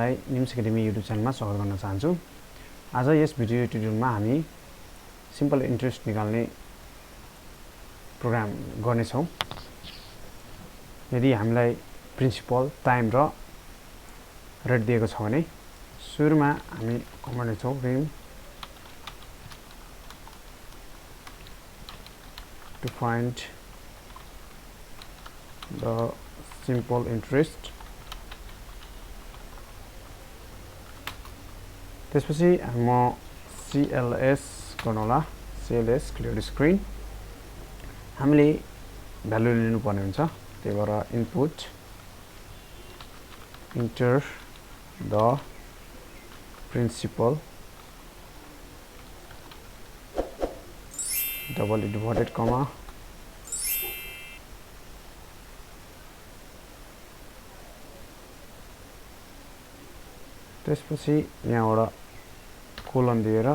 तपाईहरुलाई NIMS academy YouTube च्यानलमा स्वागत गर्न चाहन्छु। आज यस भिडियो ट्युटोरियलमा हामी सिम्पल इन्ट्रेस्ट निकाल्ने प्रोग्राम गर्ने छौं। यदि हामीलाई प्रिन्सिपल, टाइम र रेट दिएको छ भने सुरुमा हामी कमान्ड लेख्छौं rim to find the simple interest। त्यसपछि म CLS गर्नु होला, CLS क्लियर स्क्रिन। हामीले भ्यालु लिनु पर्ने हुन्छ, त्यही भएर input enter the principal double inverted comma त्यसपछि यहाँबाट कोलन दिएर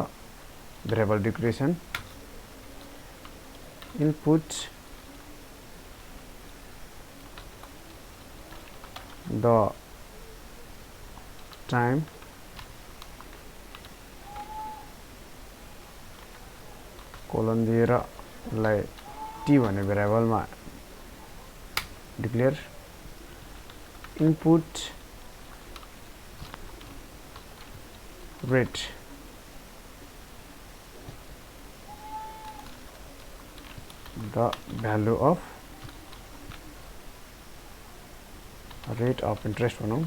variable declaration input the time colon दिएर लाई t भन्ने भेरिएबलमा declare input rate the value of rate of interest भनौं,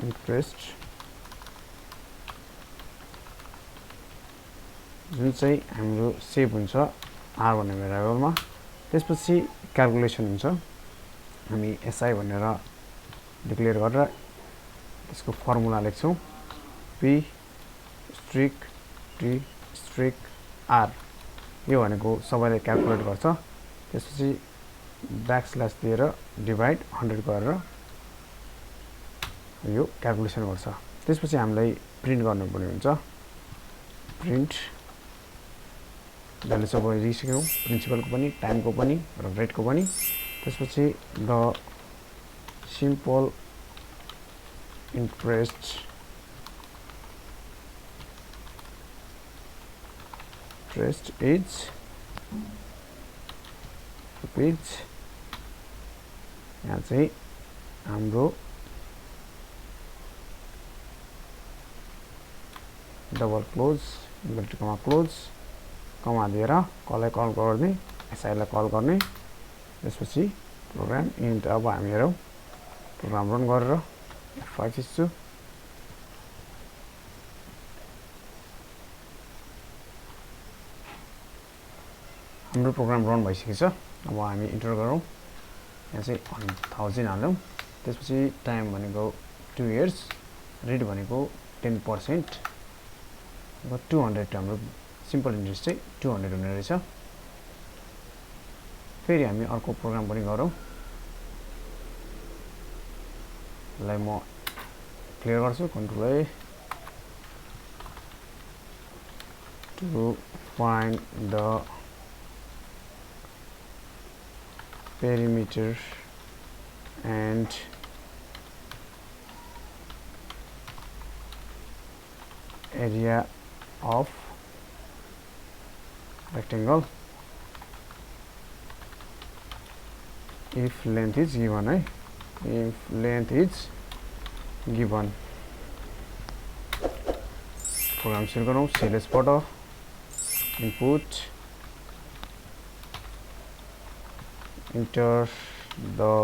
interest जुन चाहिँ हाम्रो सेभ हुन्छ r भन्ने भेरिएबलमा। त्यसपछि क्याल्कुलेसन हुन्छ, हामी SI भनेर डिक्लेयर गरेर यसको फर्मुला लेख्छौं p स्ट्रिक t स्ट्रिक r। यो भनेको सबैले क्याल्कुलेट गर्छ। त्यसपछि ब्याकस्ल्यास दिएर डिभाइड 100 गरेर यो क्याल्कुलेसन गर्छ। त्यसपछि हामीलाई प्रिन्ट गर्नुपर्ने हुन्छ, प्रिन्ट भ्यालु सबै दिइसक्यौं, प्रिन्सिपलको पनि, टाइमको पनि र रेटको पनि। त्यसपछि the simple interest is rupees। यहाँ चाहिँ हाम्रो डबल क्लोज इन्भर्टेड कमा क्लोज कमा दिएर कसलाई कल गर्ने, SI लाई कल गर्ने। त्यसपछि प्रोग्राम इन्ट। अब हामी हेरौं प्रोग्राम रन गरेर F5 थिच्छु। हाम्रो प्रोग्राम रन भइसकेको छ। अब हामी इन्टर गरौँ, यहाँ चाहिँ 1000 हालौं। त्यसपछि टाइम भनेको 2 इयर्स, रेट भनेको 10%, अब 200 हाम्रो सिम्पल इन्ट्रेस्ट चाहिँ 200 हुने रहेछ। फेरि हामी अर्को प्रोग्राम पनि गरौँ, लाई म क्लियर गर्छु, control A to find the perimeter and area of rectangle if length is given, है, if length is given। Program सुरु गरौँ, CLS बाट input enter the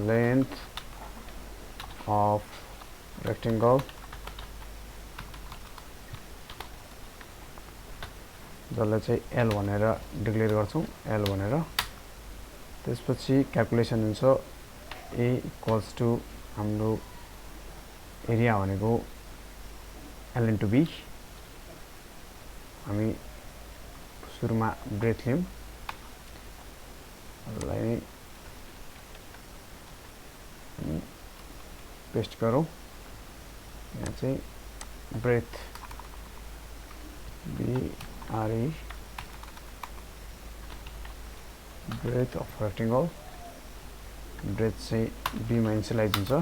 length of rectangle, जसलाई चाहिँ L भनेर डिक्लेयर गर्छौं, L भनेर। त्यसपछि क्याल्कुलेसन हुन्छ A इक्वल्स टु हाम्रो एरिया भनेको L into B। हामी सुरुमा ब्रेथ लियौं, लाई पेस्ट गरौँ। यहाँ चाहिँ breadth BRE breadth of rectangle, breadth चाहिँ b मा इनिशियलाइज हुन्छ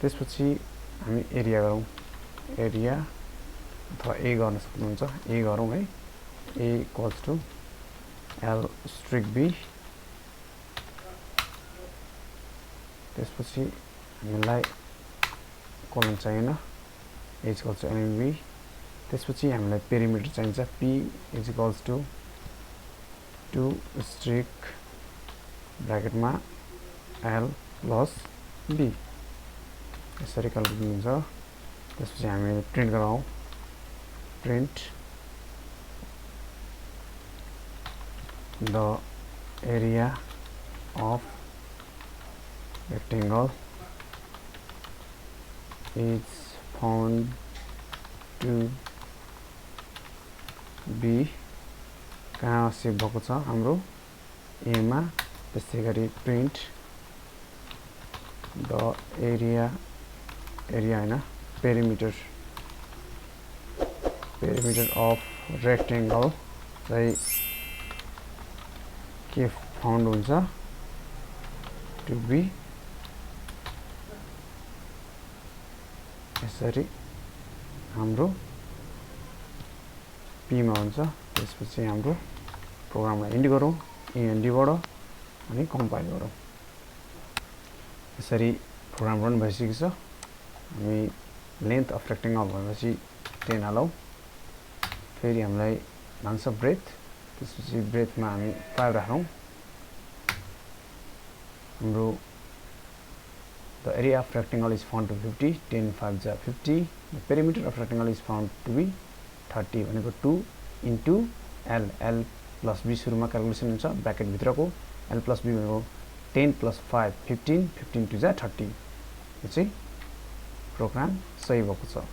त्यसपछि हामी एरिया गरौँ एरिया अथवा ए गर्न सक्नुहुन्छ ए गरौँ है a equals to l asterisk b त्यसपछि हामीलाई कोलन चाहिएन a इक्वल्स टु lb त्यसपछि हामीलाई पेरिमिटर चाहिन्छ p is equals to 2 asterisk ब्र्याकेटमा l प्लस b यसरी क्याल्कुलेट हुन्छ त्यसपछि हामी प्रिन्ट गरौँ print the area of rectangle is found to be कहाँ सेभ भएको छ हाम्रो ए मा त्यसै गरी प्रिन्ट द एरिया हैन पेरिमिटर अफ रेक्टेंगल चाहिँ के फाउन्ड हुन्छ टु बी यसरी हाम्रो पी मा हुन्छ त्यसपछि हाम्रो प्रोग्रामलाई इन्ड गरौँ एन्ड बाट अनि कम्पाइल गरौँ यसरी प्रोग्राम रन भइसकेको छ हामी लेन्थ अफ रेक्टेंगल भनेपछि 10 हालौं फेरि हामीलाई माग्छ ब्रेथ त्यसपछि ब्रेथमा हामी 5 राखौं हाम्रो the area of rectangle is found to 50 10 5 जा 50 the perimeter of rectangle is found to be 30 भनेको 2 into l plus b सुरुमा क्याल्कुलेसन हुन्छ ब्र्याकेट भित्रको l plus b भनेको 10 plus 5 15 15 2 जा 30 यो चाहिँ प्रोग्राम सही भएको छ